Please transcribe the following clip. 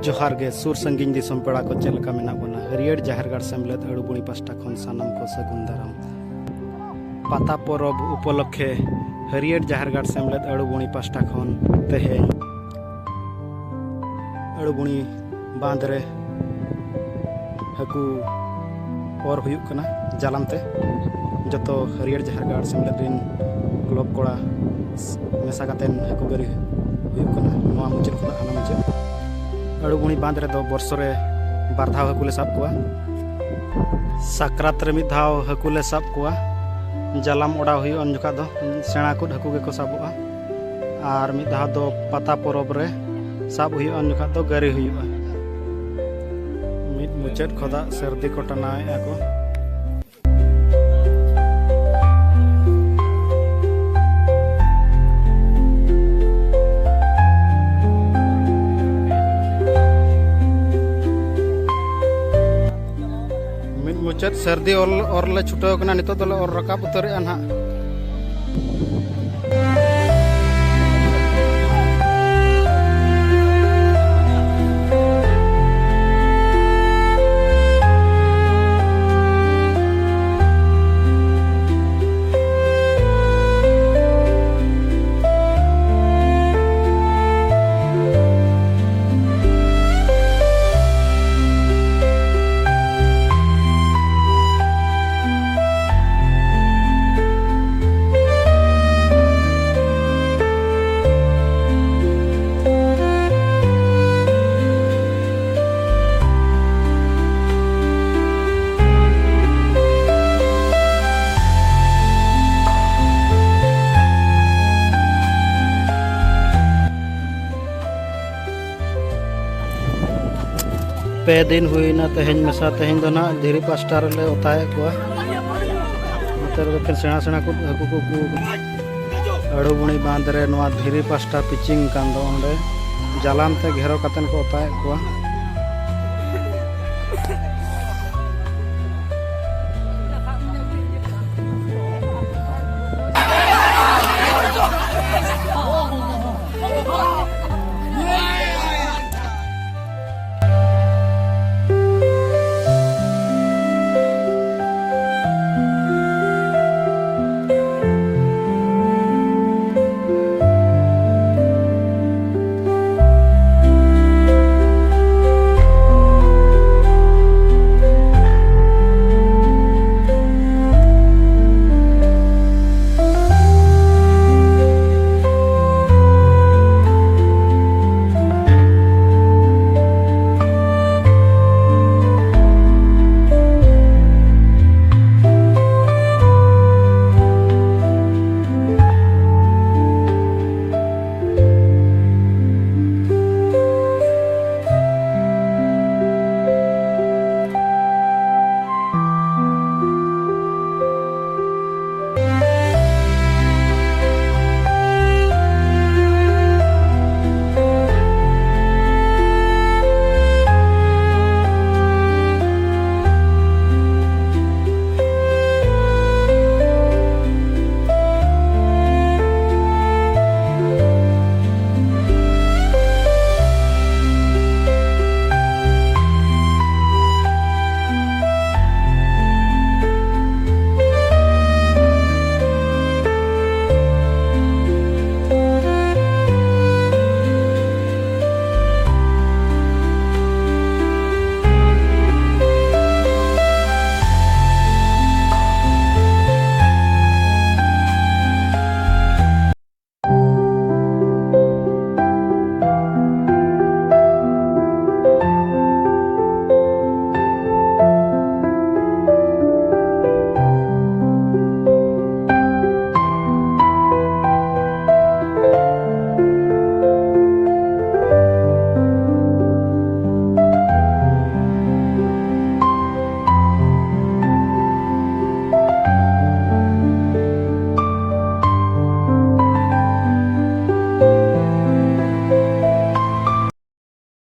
जोहार गे सुर संगिन दिसम पेड़ा को चलका मेना बना हरियर जाहरगाड़ सेमलेद अड़ुबुणी पास्टा खन सानम को सगुन दाराम पाता परब उपलक्षे हरियर जाहरगाड़ सेमलेद अड़ुबुणी पास्टा खन तेहे अड़ुबुणी बांध रे हकू और हुयुक कना जालाम ते जतो हरियर जाहरगाड़ सेमलेद रिन क्लब कोड़ा मेसा कातेन हकू गरी हुयुक कना नोआ मुचेद खना हाना मुचेद अड़ुबुणी बांध रे दो वर्ष रे बार धाव हकू ले साब कोआ साक्रात रे मिद धाव हकू ले साब कोआ जालाम ओडा हुयु अन जोखा दो सेणा कुड हकू के को साबोआ आर मिद धाव दो पाता परब रे साब हुयु अन जोखा दो गरी हुयुआ मिद मुचेद खोदा सर्दी को टनाए को मुचद सर्दी और ले छुटो कना नितो दले और रकाब उतरे अनहा पे दिन हुईना तेहन मेसा तेहन दो ना धीरे पास्टा रे उताए को मतलब फिर सेना सेना को हकू को अड़ुबुणी बांध रे नवा धीरे पास्टा पिचिंग कान दो ओंडे जालाम ते घेरो कतन को उताए को